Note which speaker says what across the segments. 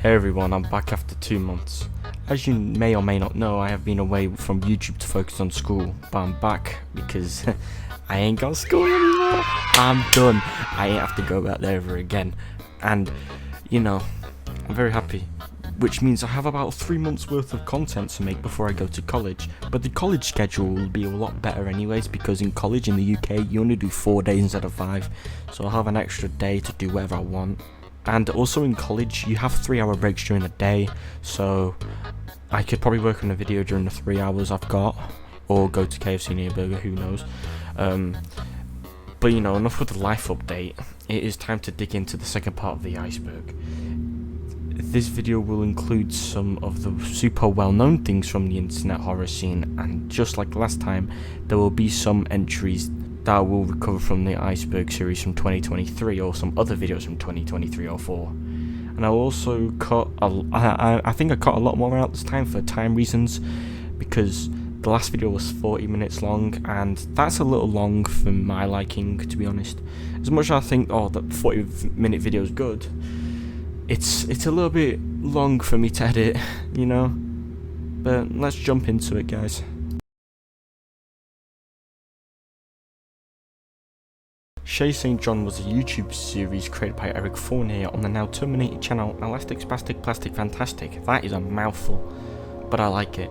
Speaker 1: Hey everyone, I'm back after 2 months. As you may or may not know, I have been away from YouTube to focus on school, but I'm back because I ain't got school anymore. I'm done. I ain't have to go back there ever again. And, you know, I'm very happy. Which means I have about 3 months worth of content to make before I go to college. But the college schedule will be a lot better anyways, because in college in the UK you only do 4 days instead of 5. So I'll have an extra day to do whatever I want. And also in college you have 3-hour breaks during the day, so I could probably work on a video during the 3 hours I've got, or go to KFC near Burger, who knows. But you know, enough with the life update. It is time to dig into the second part of the iceberg. This video will include some of the super well-known things from the internet horror scene, and just like last time, there will be some entries that will recover from the Iceberg series from 2023 or some other videos from 2023 or 4. And I'll also cut, I think I cut a lot more out this time for time reasons, because the last video was 40 minutes long, and that's a little long for my liking, to be honest. As much as I think, oh, that 40-minute video is good, it's a little bit long for me to edit, you know? But let's jump into it, guys. Shaye St. John was a YouTube series created by Eric Fournier on the now terminated channel Elastic Spastic Plastic Fantastic. That is a mouthful, but I like it.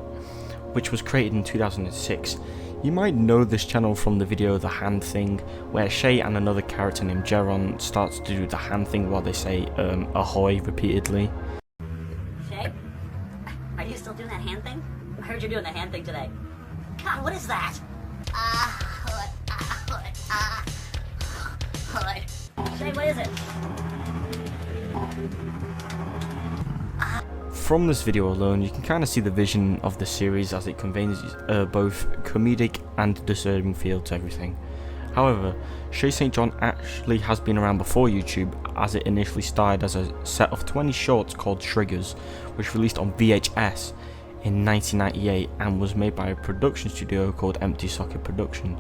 Speaker 1: Which was created in 2006. You might know this channel from the video The Hand Thing, where Shaye and another character named Jeron starts to do the hand thing while they say ahoy repeatedly.
Speaker 2: Shaye? Are you still doing that hand thing? I heard you're doing the hand thing today. God, what is that? Shaye, what is it?
Speaker 1: From this video alone, you can kind of see the vision of the series as it conveys both comedic and disturbing feel to everything. However, Shaye St. John actually has been around before YouTube, as it initially started as a set of 20 shorts called Triggers, which released on VHS in 1998 and was made by a production studio called Empty Socket Productions,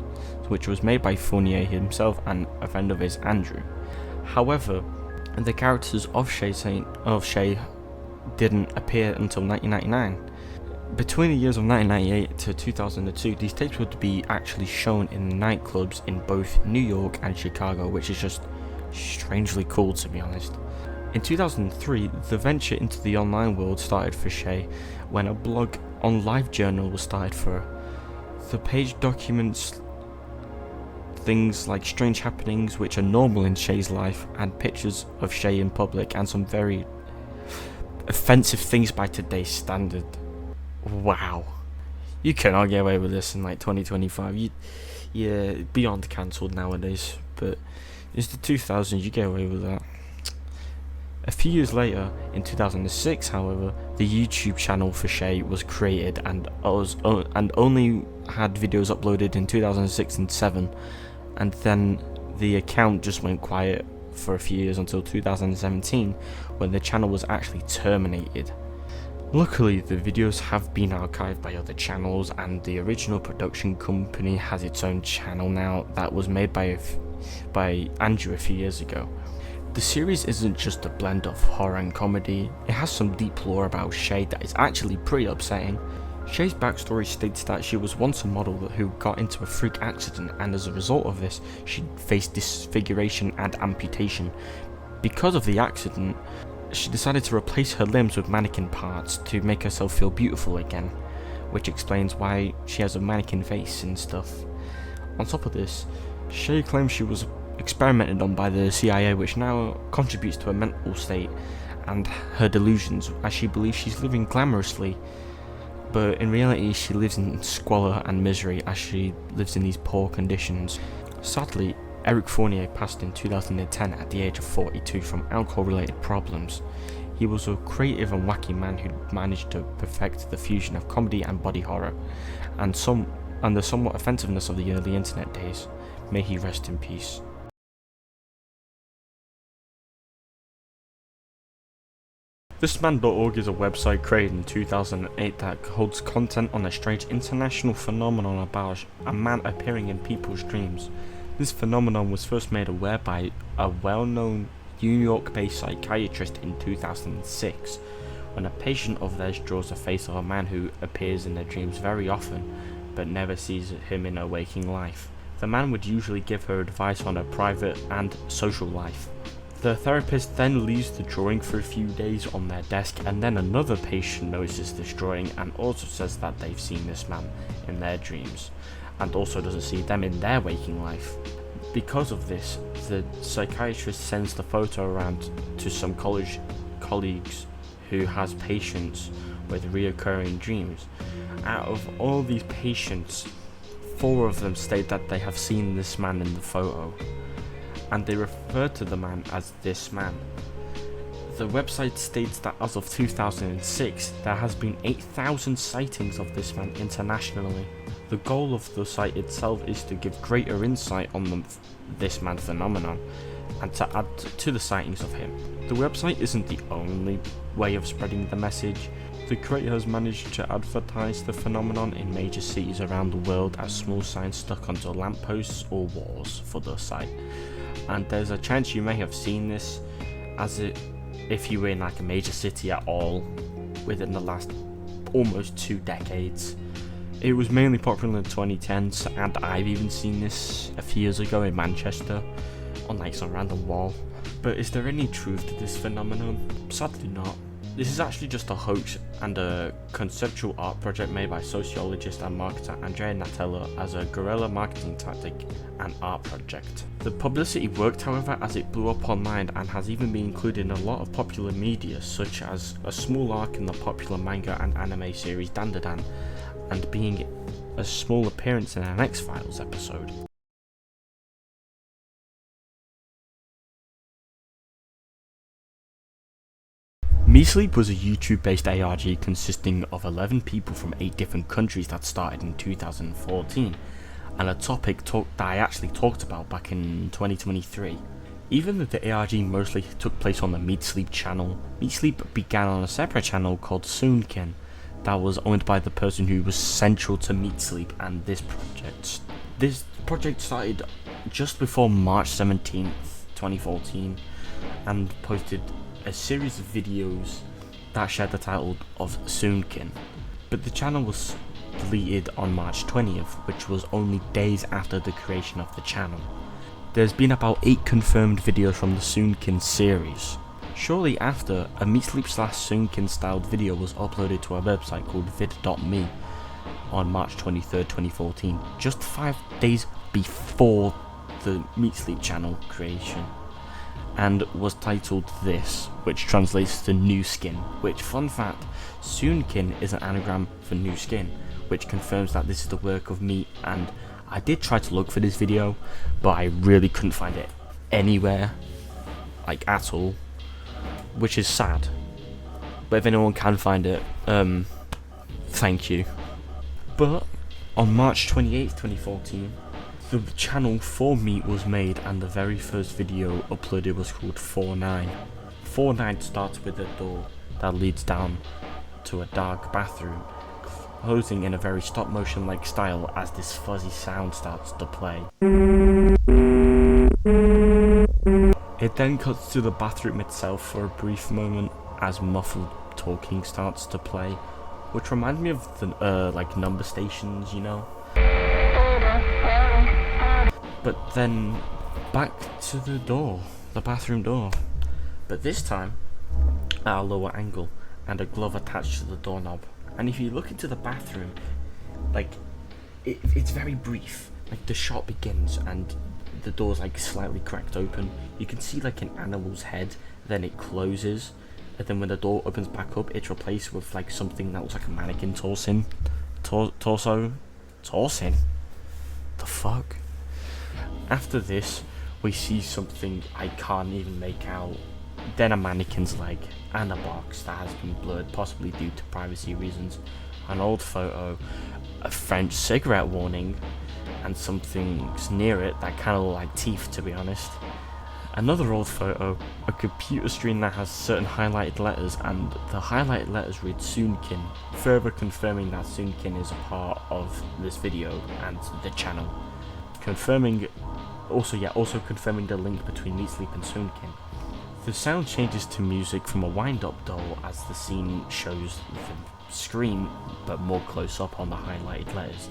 Speaker 1: which was made by Fournier himself and a friend of his, Andrew. However, the characters of Shaye didn't appear until 1999. Between the years of 1998 to 2002, these tapes would be actually shown in nightclubs in both New York and Chicago, which is just strangely cool, to be honest. In 2003, the venture into the online world started for Shaye when a blog on LiveJournal was started for her. The page documents things like strange happenings which are normal in Shaye's life, and pictures of Shaye in public, and some very offensive things by today's standard. Wow, you cannot get away with this in like 2025. Yeah, beyond cancelled nowadays, but it's the 2000s, you get away with that. A few years later, in 2006, however, the YouTube channel for Shaye was created and only had videos uploaded in 2006 and 7, and then the account just went quiet for a few years until 2017, when the channel was actually terminated. Luckily, the videos have been archived by other channels, and the original production company has its own channel now that was made by Andrew a few years ago. The series isn't just a blend of horror and comedy, it has some deep lore about Shaye that is actually pretty upsetting. Shaye's backstory states that she was once a model who got into a freak accident, and as a result of this, she faced disfiguration and amputation. Because of the accident, she decided to replace her limbs with mannequin parts to make herself feel beautiful again, which explains why she has a mannequin face and stuff. On top of this, Shaye claims she was experimented on by the CIA, which now contributes to her mental state and her delusions, as she believes she's living glamorously, but in reality she lives in squalor and misery as she lives in these poor conditions. Sadly, Eric Fournier passed in 2010 at the age of 42 from alcohol-related problems. He was a creative and wacky man who managed to perfect the fusion of comedy and body horror, and the somewhat offensiveness of the early internet days. May he rest in peace. Thisman.org is a website created in 2008 that holds content on a strange international phenomenon about a man appearing in people's dreams. This phenomenon was first made aware by a well-known New York-based psychiatrist in 2006, when a patient of theirs draws a face of a man who appears in their dreams very often, but never sees him in her waking life. The man would usually give her advice on her private and social life. The therapist then leaves the drawing for a few days on their desk, and then another patient notices this drawing and also says that they've seen this man in their dreams, and also doesn't see them in their waking life. Because of this, the psychiatrist sends the photo around to some college colleagues who has patients with reoccurring dreams. Out of all these patients, 4 of them state that they have seen this man in the photo, and they refer to the man as this man. The website states that as of 2006, there has been 8,000 sightings of this man internationally. The goal of the site itself is to give greater insight on this man phenomenon and to add to the sightings of him. The website isn't the only way of spreading the message. The creator has managed to advertise the phenomenon in major cities around the world as small signs stuck onto lampposts or walls for the site. And there's a chance you may have seen this if you were in like a major city at all within the last almost 2 decades. It was mainly popular in the 2010s, and I've even seen this a few years ago in Manchester on like some random wall. But is there any truth to this phenomenon? Sadly not. This is actually just a hoax and a conceptual art project made by sociologist and marketer Andrea Natella as a guerrilla marketing tactic and art project. The publicity worked, however, as it blew up online and has even been included in a lot of popular media, such as a small arc in the popular manga and anime series Dandadan, and being a small appearance in an X-Files episode. Sleep was a YouTube-based ARG consisting of 11 people from 8 different countries that started in 2014, and a topic that I actually talked about back in 2023. Even though the ARG mostly took place on the Sleep channel, Sleep began on a separate channel called Soonkin that was owned by the person who was central to Sleep and this project. This project started just before March 17th, 2014, and posted a series of videos that shared the title of Soonkin, but the channel was deleted on March 20th, which was only days after the creation of the channel. There's been about 8 confirmed videos from the Soonkin series. Shortly after, a Sleep/Soonkin styled video was uploaded to a website called vid.me on March 23rd, 2014, just 5 days before the Sleep channel creation, and was titled This, which translates to New Skin, which, fun fact, Soonkin is an anagram for New Skin, which confirms that this is the work of me. And I did try to look for this video, but I really couldn't find it anywhere, like at all, which is sad. But if anyone can find it, thank you. But on March 28th, 2014, the channel for Meat was made, and the very first video uploaded was called 49. 49 starts with a door that leads down to a dark bathroom, closing in a very stop motion like style as this fuzzy sound starts to play. It then cuts to the bathroom itself for a brief moment as muffled talking starts to play, which reminded me of the like number stations, you know. But then back to the door, the bathroom door, but this time at a lower angle and a glove attached to the doorknob. And if you look into the bathroom, like it's very brief. Like the shot begins and the door's like slightly cracked open. You can see like an animal's head, then it closes, and then when the door opens back up, it's replaced with like something that looks like a mannequin torso. The fuck? After this, we see something I can't even make out, then a mannequin's leg, and a box that has been blurred, possibly due to privacy reasons, an old photo, a French cigarette warning, and something's near it that kind of look like teeth, to be honest. Another old photo, a computer screen that has certain highlighted letters, and the highlighted letters read Soonkin, further confirming that Soonkin is a part of this video and the channel. Also confirming the link between Sleep and Soonkin. The sound changes to music from a wind-up doll as the scene shows the screen, but more close up on the highlighted letters.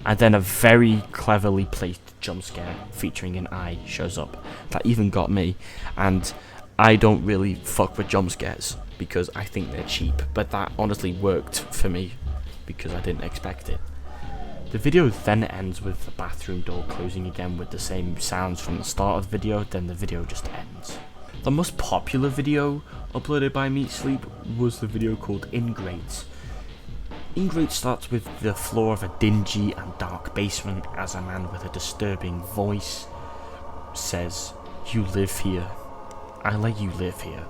Speaker 1: And then a very cleverly placed jump scare featuring an eye shows up. That even got me, and I don't really fuck with jump scares because I think they're cheap, but that honestly worked for me because I didn't expect it. The video then ends with the bathroom door closing again with the same sounds from the start of the video, then the video just ends. The most popular video uploaded by Meat Sleep was the video called Ingrate. Ingrate starts with the floor of a dingy and dark basement as a man with a disturbing voice says, "You live here. I let you live here.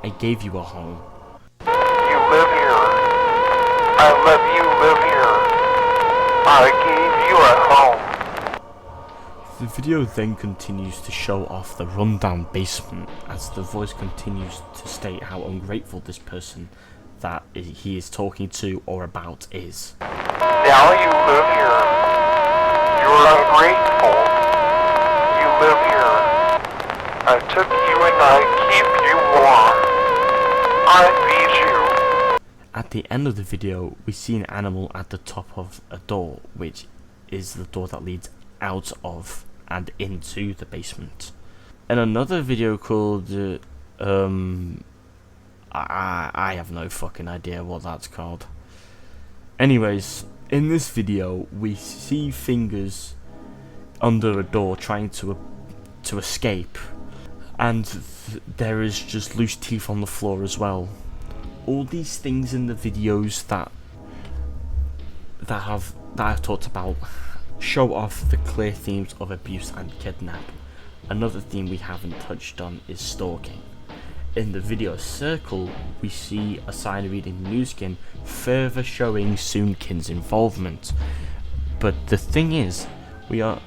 Speaker 1: I gave you a home.
Speaker 3: You live here. I let you live here. I gave you a home."
Speaker 1: The video then continues to show off the rundown basement as the voice continues to state how ungrateful this person that he is talking to or about is.
Speaker 3: Now you live here. You're ungrateful. You live here. I took you and I keep you warm. I feed you.
Speaker 1: At the end of the video, we see an animal at the top of a door, which is the door that leads out of and into the basement. In another video called I have no fucking idea what that's called. Anyways, in this video we see fingers under a door trying to escape, and there is just loose teeth on the floor as well. All these things in the videos that I've talked about show off the clear themes of abuse and kidnap. Another theme we haven't touched on is stalking. In the video circle, we see a sign reading Newskin, further showing Soonkin's involvement. But the thing is, we aren't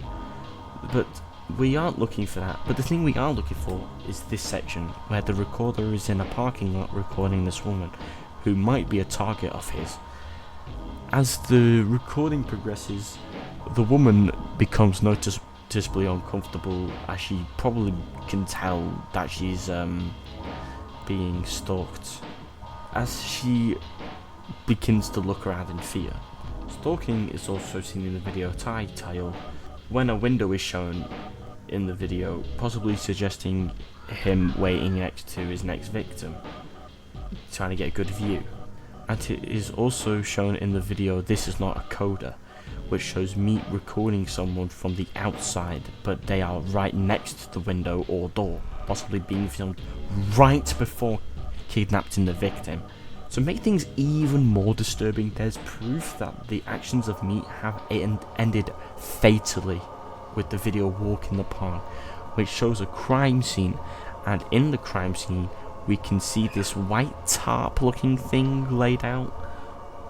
Speaker 1: looking for that. But the thing we are looking for is this section, where the recorder is in a parking lot recording this woman, who might be a target of his. As the recording progresses, the woman becomes noticeably uncomfortable, as she probably can tell that she's being stalked, as she begins to look around in fear. Stalking is also seen in the video title when a window is shown in the video, possibly suggesting him waiting next to his next victim, trying to get a good view. And it is also shown in the video This Is Not a Coda, which shows Meat recording someone from the outside, but they are right next to the window or door, possibly being filmed right before kidnapping the victim. To make things even more disturbing, there's proof that the actions of Meat have ended fatally, with the video Walk in the Park, which shows a crime scene, and in the crime scene we can see this white tarp looking thing laid out,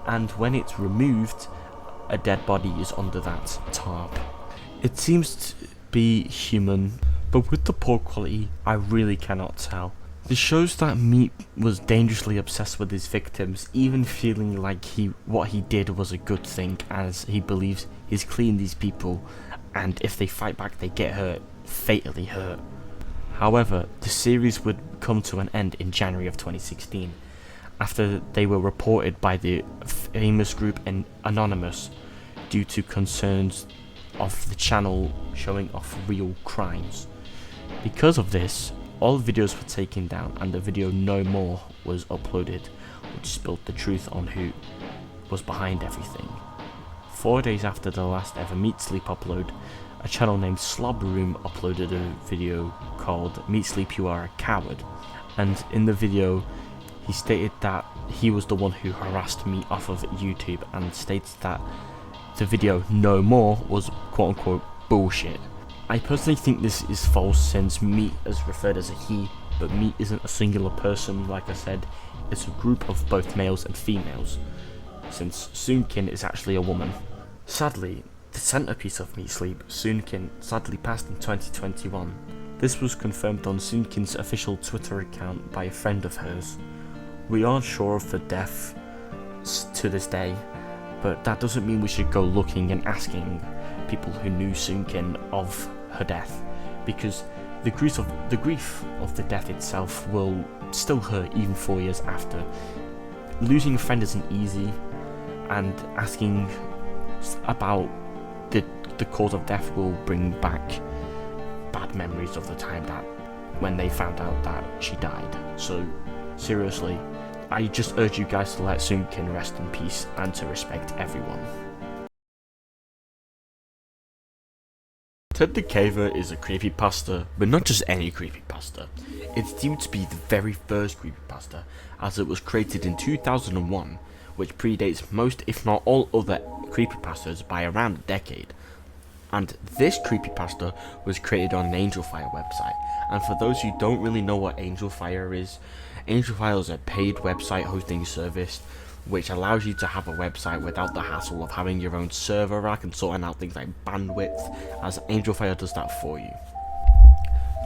Speaker 1: and when it's removed, a dead body is under that tarp. It seems to be human, but with the poor quality, I really cannot tell. This shows that Meat was dangerously obsessed with his victims, even feeling like what he did was a good thing, as he believes he's cleaned these people, and if they fight back they get hurt, fatally hurt. However, the series would come to an end in January of 2016, after they were reported by the famous group Anonymous due to concerns of the channel showing off real crimes. Because of this, all videos were taken down and the video No More was uploaded, which spilled the truth on who was behind everything. 4 days after the last ever Meat Sleep upload, a channel named Slob Room uploaded a video called Meat Sleep You Are a Coward, and in the video he stated that he was the one who harassed Meat off of YouTube, and states that the video No More was quote unquote bullshit. I personally think this is false, since Meat is referred as a he, but Meat isn't a singular person. Like I said, it's a group of both males and females, since Soonkin is actually a woman. Sadly, the centerpiece of Meat Sleep, Soonkin, sadly passed in 2021. This was confirmed on Soonkin's official Twitter account by a friend of hers. We aren't sure of the death to this day, but that doesn't mean we should go looking and asking people who knew Soonkin of her death, because the grief of the death itself will still hurt even 4 years after. Losing a friend isn't easy, and asking about the cause of death will bring back bad memories of the time that when they found out that she died. So seriously, I just urge you guys to let Soonkin rest in peace and to respect everyone. Ted the Caver is a creepypasta, but not just any creepypasta. It's deemed to be the very first creepypasta, as it was created in 2001, which predates most if not all other creepypastas by around a decade. And this creepypasta was created on an Angelfire website. And for those who don't really know what Angelfire is a paid website hosting service which allows you to have a website without the hassle of having your own server rack and sorting out things like bandwidth, as Angelfire does that for you.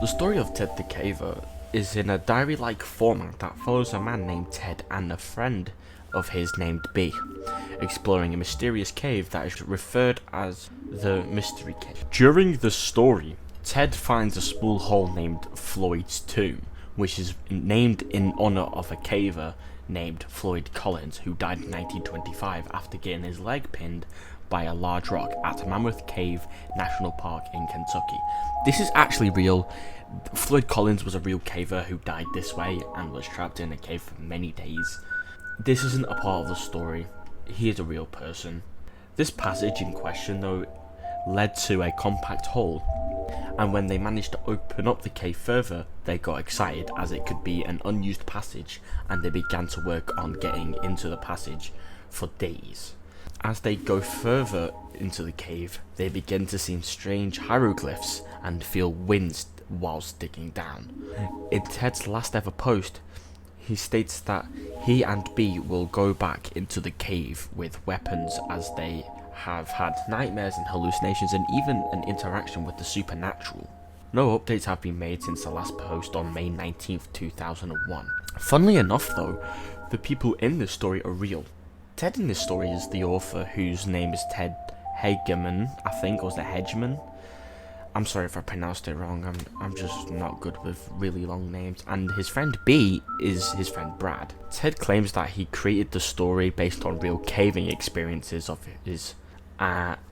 Speaker 1: The story of Ted the Caver is in a diary-like format that follows a man named Ted and a friend of his named B, exploring a mysterious cave that is referred as the Mystery Cave. During the story, Ted finds a small hole named Floyd's Tomb, which is named in honor of a caver named Floyd Collins, who died in 1925 after getting his leg pinned by a large rock at Mammoth Cave National Park in Kentucky. This is actually real. Floyd Collins was a real caver who died this way and was trapped in a cave for many days. This isn't a part of the story. He is a real person. This passage in question, though, led to a compact hole, and when they managed to open up the cave further, they got excited as it could be an unused passage, and they began to work on getting into the passage for days. As they go further into the cave, they begin to see strange hieroglyphs and feel winds whilst digging down. In Ted's last ever post, he states that he and B will go back into the cave with weapons, as they have had nightmares and hallucinations and even an interaction with the supernatural. No updates have been made since the last post on May 19th, 2001. Funnily enough though, the people in this story are real. Ted in this story is the author, whose name is Ted Hageman, I think, or was it Hedgeman? I'm sorry if I pronounced it wrong, I'm just not good with really long names. And his friend B is his friend Brad. Ted claims that he created the story based on real caving experiences of his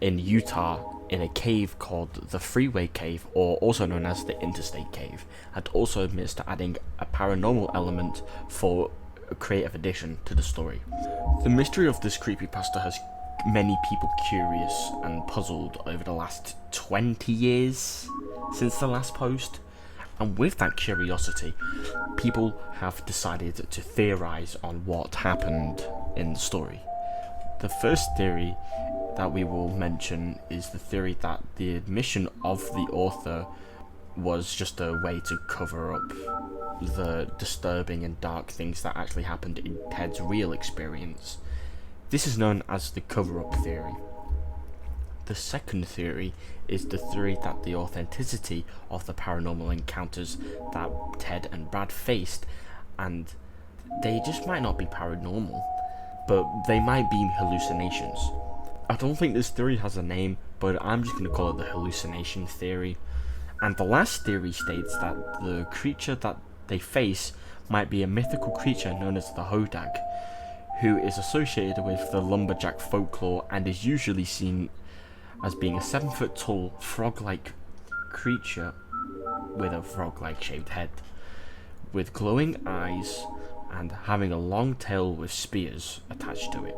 Speaker 1: in Utah in a cave called the Freeway Cave, or also known as the Interstate Cave, and also admits to adding a paranormal element for a creative addition to the story. The mystery of this creepypasta has many people curious and puzzled over the last 20 years since the last post, and with that curiosity, people have decided to theorize on what happened in the story. The first theory that we will mention is the theory that the admission of the author was just a way to cover up the disturbing and dark things that actually happened in Ted's real experience. This is known as the cover-up theory. The second theory is the theory that the authenticity of the paranormal encounters that Ted and Brad faced, and they just might not be paranormal, but they might be hallucinations. I don't think this theory has a name, but I'm just going to call it the hallucination theory. And the last theory states that the creature that they face might be a mythical creature known as the Hodag, who is associated with the lumberjack folklore and is usually seen as being a 7-foot tall frog-like creature with a frog-like shaped head, with glowing eyes and having a long tail with spears attached to it.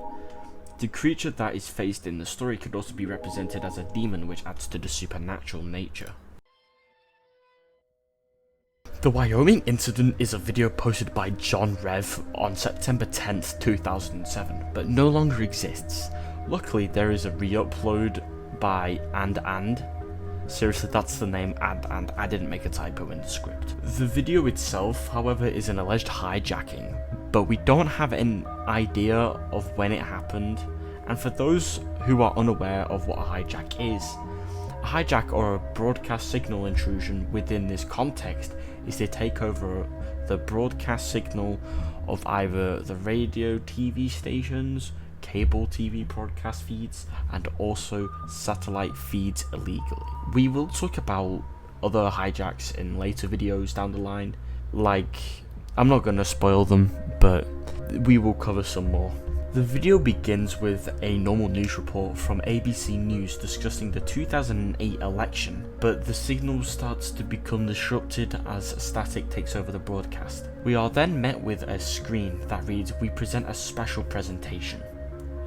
Speaker 1: The creature that is faced in the story could also be represented as a demon, which adds to the supernatural nature. The Wyoming Incident is a video posted by John Rev on September 10th, 2007, but no longer exists. Luckily, there is a re-upload by and. Seriously, that's the name, and I didn't make a typo in the script. The video itself, however, is an alleged hijacking, but we don't have an idea of when it happened, and for those who are unaware of what a hijack is, a hijack, or a broadcast signal intrusion within this context, is to take over the broadcast signal of either the radio, TV stations, cable TV broadcast feeds and also satellite feeds illegally. We will talk about other hijacks in later videos down the line, like, I'm not gonna spoil them, but we will cover some more. The video begins with a normal news report from ABC News discussing the 2008 election, but the signal starts to become disrupted as static takes over the broadcast. We are then met with a screen that reads, "We present a special presentation,"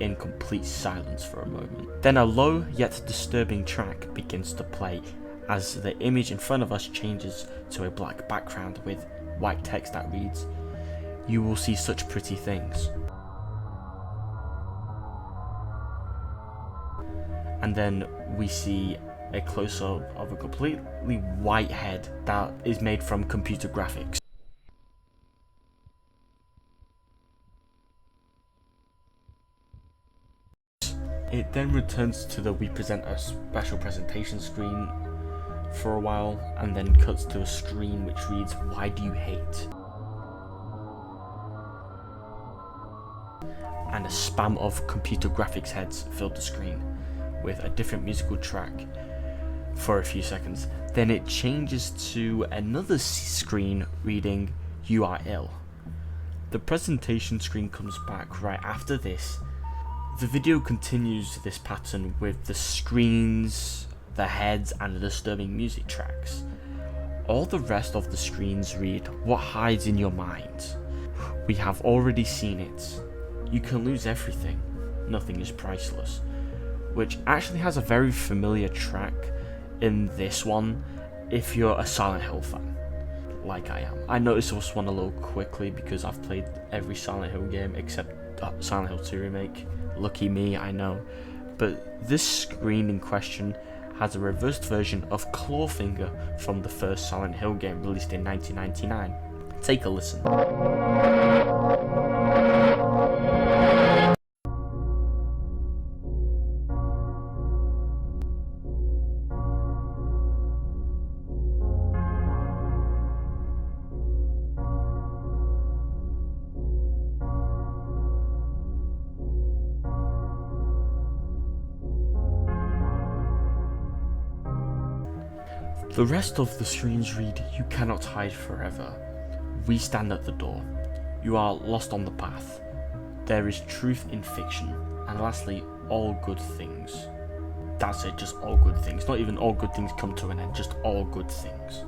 Speaker 1: in complete silence for a moment. Then a low yet disturbing track begins to play as the image in front of us changes to a black background with white text that reads, "You will see such pretty things." And then we see a close-up of a completely white head that is made from computer graphics. It then returns to the "We present a special presentation" screen for a while, and then cuts to a screen which reads, "Why do you hate?" And a spam of computer graphics heads filled the screen with a different musical track for a few seconds. Then it changes to another screen reading, "You are ill." The presentation screen comes back right after this. The video continues this pattern with the screens, the heads, and the disturbing music tracks. All the rest of the screens read, "What hides in your mind? We have already seen it. You can lose everything. Nothing is priceless," which actually has a very familiar track in this one if you're a Silent Hill fan, like I am. I noticed this one a little quickly because I've played every Silent Hill game except Silent Hill 2 Remake. Lucky me, I know. But this screen in question has a reversed version of Clawfinger from the first Silent Hill game released in 1999. Take a listen. The rest of the screens read, "You cannot hide forever. We stand at the door. You are lost on the path. There is truth in fiction. And lastly, all good things." That's it, just all good things. Not even all good things come to an end, just all good things.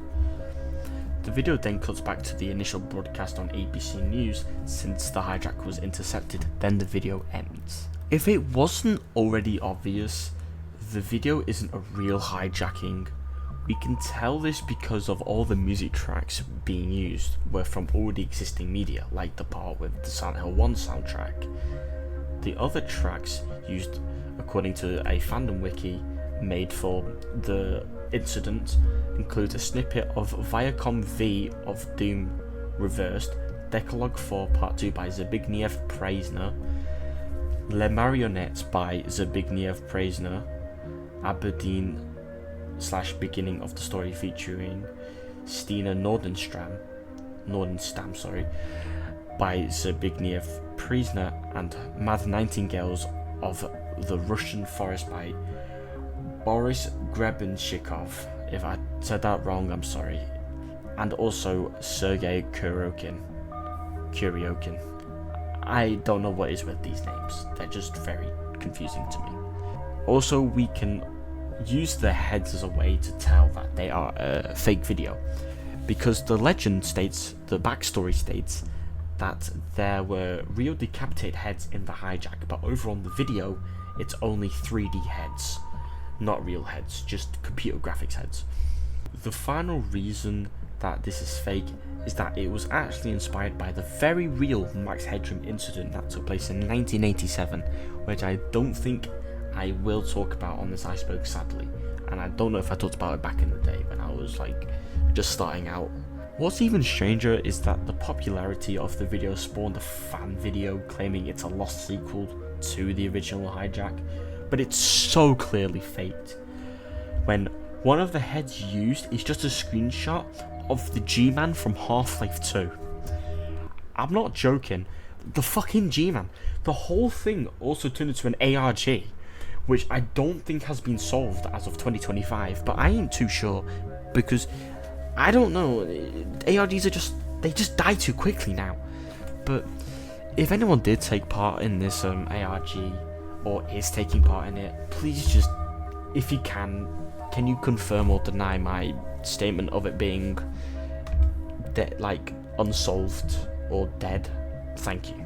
Speaker 1: The video then cuts back to the initial broadcast on ABC News since the hijack was intercepted, then the video ends. If it wasn't already obvious, the video isn't a real hijacking. We can tell this because of all the music tracks being used were from already existing media, like the part with the Silent Hill 1 soundtrack. The other tracks used, according to a fandom wiki made for the incident, include a snippet of Viacom V of Doom Reversed, Decalogue 4 Part 2 by Zbigniew Preisner, Les Marionettes by Zbigniew Preisner, Aberdeen / beginning of the story featuring Stina Nordenstam by Zbigniew Preisner, and Mad Nightingales of the Russian Forest by Boris Grebenshikov. If I said that wrong, I'm sorry. And also Sergei Kuryokin. I don't know what is with these names. They're just very confusing to me. Also, we can use the heads as a way to tell that they are a fake video, because the legend states, the backstory states, that there were real decapitated heads in the hijack, but over on the video it's only 3D heads, not real heads, just computer graphics heads. The final reason that this is fake is that it was actually inspired by the very real Max Headroom incident that took place in 1987, which I don't think I will talk about on this Iceberg, sadly, and I don't know if I talked about it back in the day when I was like just starting out. What's even stranger is that the popularity of the video spawned a fan video claiming it's a lost sequel to the original hijack, but it's so clearly faked, when one of the heads used is just a screenshot of the G-Man from Half-Life 2. I'm not joking, the fucking G-Man. The whole thing also turned into an ARG, which I don't think has been solved as of 2025, but I ain't too sure, because I don't know, ARGs they just die too quickly now. But if anyone did take part in this ARG, or is taking part in it, please just, if you can you confirm or deny my statement of it being unsolved or dead? Thank you.